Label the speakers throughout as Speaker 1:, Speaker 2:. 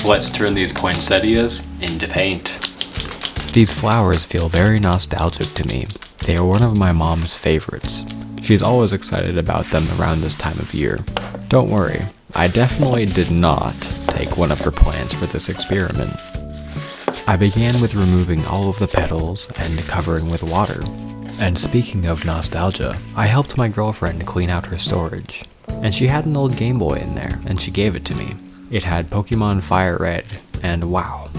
Speaker 1: Let's turn these poinsettias into paint.
Speaker 2: These flowers feel very nostalgic to me. They are one of my mom's favorites. She's always excited about them around this time of year. Don't worry, I definitely did not take one of her plants for this experiment. I began with removing all of the petals and covering with water. And speaking of nostalgia, I helped my girlfriend clean out her storage. And she had an old Game Boy in there, and she gave it to me. It had Pokemon Fire Red, and wow,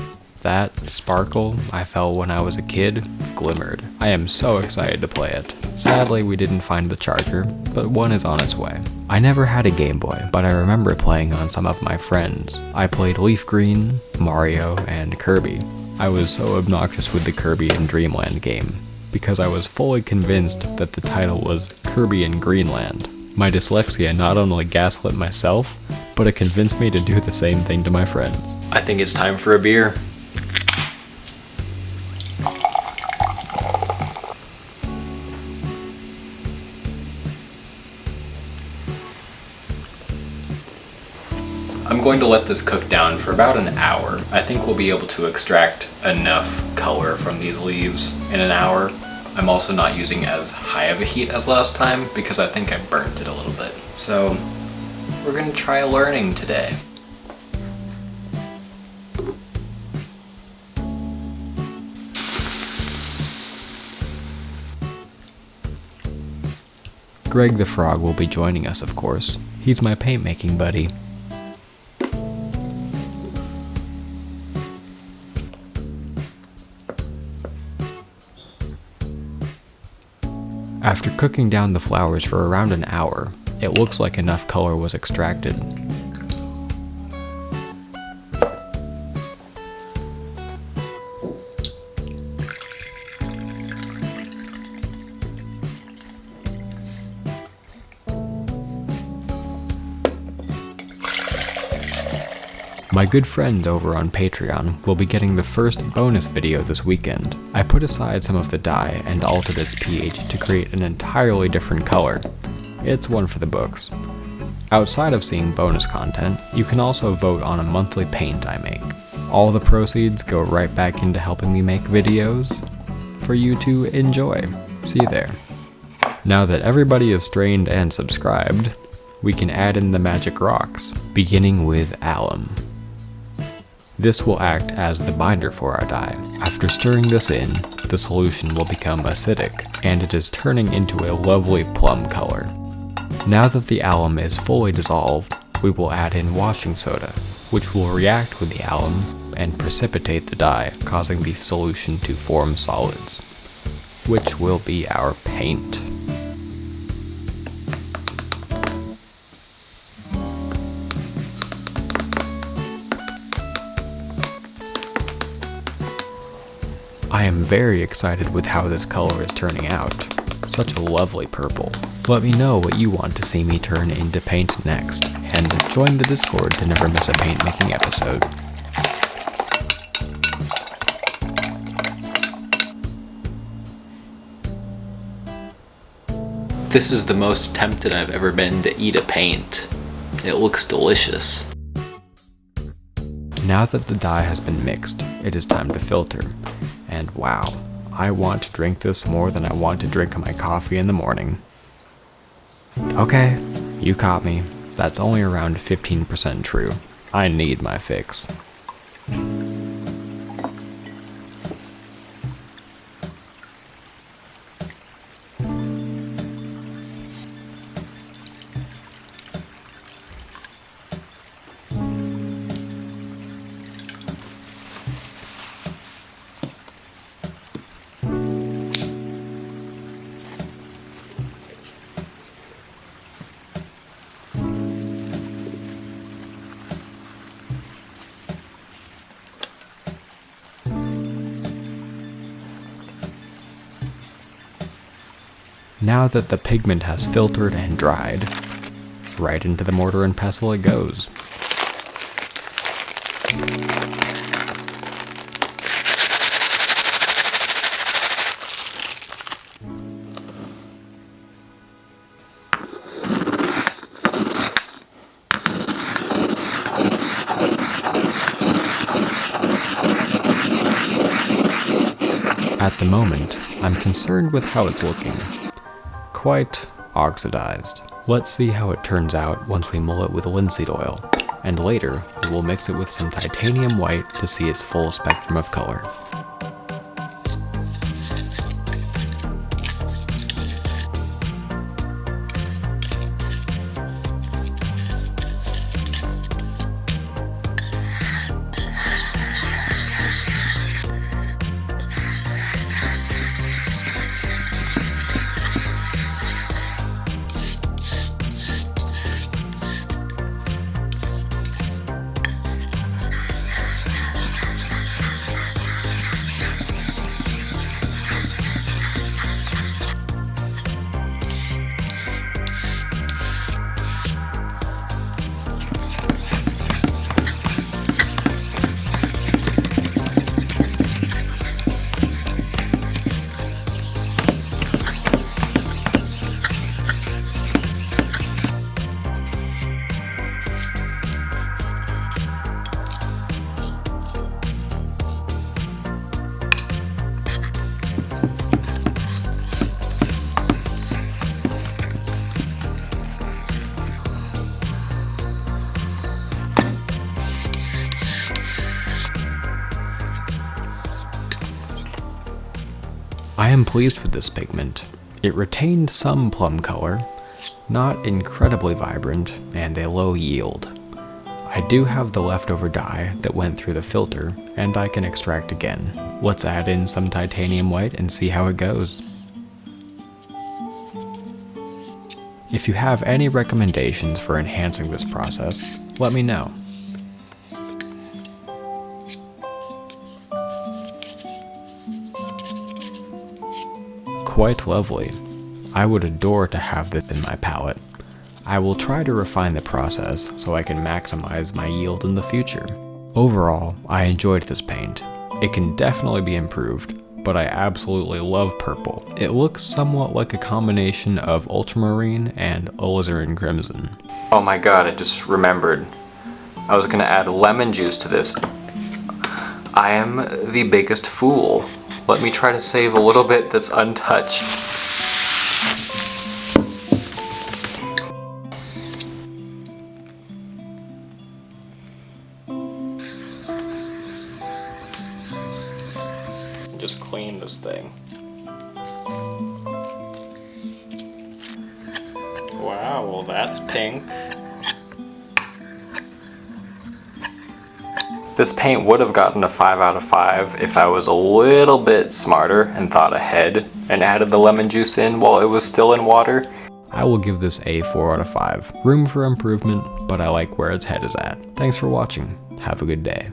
Speaker 2: that sparkle I felt when I was a kid glimmered. I am so excited to play it. Sadly, we didn't find the charger, but one is on its way. I never had a Game Boy, but I remember playing on some of my friends. I played Leaf Green, Mario, and Kirby. I was so obnoxious with the Kirby in Dreamland game, because I was fully convinced that the title was Kirby in Greenland. My dyslexia not only gaslit myself, but it convinced me to do the same thing to my friends.
Speaker 1: I think it's time for a beer. I'm going to let this cook down for about an hour. I think we'll be able to extract enough color from these leaves in an hour. I'm also not using as high of a heat as last time because I think I burnt it a little bit. So we're going to try learning today.
Speaker 2: Greg the Frog will be joining us, of course. He's my paint making buddy. After cooking down the flowers for around an hour, it looks like enough color was extracted. My good friends over on Patreon will be getting the first bonus video this weekend. I put aside some of the dye and altered its pH to create an entirely different color. It's one for the books. Outside of seeing bonus content, you can also vote on a monthly paint I make. All the proceeds go right back into helping me make videos for you to enjoy. See you there. Now that everybody is strained and subscribed, we can add in the magic rocks, beginning with alum. This will act as the binder for our dye. After stirring this in, the solution will become acidic, and it is turning into a lovely plum color. Now that the alum is fully dissolved, we will add in washing soda, which will react with the alum and precipitate the dye, causing the solution to form solids, which will be our paint. I am very excited with how this color is turning out. Such a lovely purple. Let me know what you want to see me turn into paint next, and join the Discord to never miss a paint making episode.
Speaker 1: This is the most tempted I've ever been to eat a paint. It looks delicious.
Speaker 2: Now that the dye has been mixed, it is time to filter. And wow, I want to drink this more than I want to drink my coffee in the morning. Okay, you caught me. That's only around 15% true. I need my fix. Now that the pigment has filtered and dried, right into the mortar and pestle it goes. At the moment, I'm concerned with how it's looking. Quite oxidized. Let's see how it turns out once we mull it with linseed oil, and later we will mix it with some titanium white to see its full spectrum of color. I am pleased with this pigment. It retained some plum color, not incredibly vibrant, and a low yield. I do have the leftover dye that went through the filter, and I can extract again. Let's add in some titanium white and see how it goes. If you have any recommendations for enhancing this process, let me know. Quite lovely. I would adore to have this in my palette. I will try to refine the process so I can maximize my yield in the future. Overall, I enjoyed this paint. It can definitely be improved, but I absolutely love purple. It looks somewhat like a combination of ultramarine and alizarin crimson. Oh my god, I just remembered. I was gonna add lemon juice to this. I am the biggest fool. Let me try to save a little bit that's untouched. Just clean this thing. Wow, well that's pink. This paint would have gotten a 5 out of 5 if I was a little bit smarter and thought ahead and added the lemon juice in while it was still in water. I will give this a 4 out of 5. Room for improvement, but I like where its head is at. Thanks for watching. Have a good day.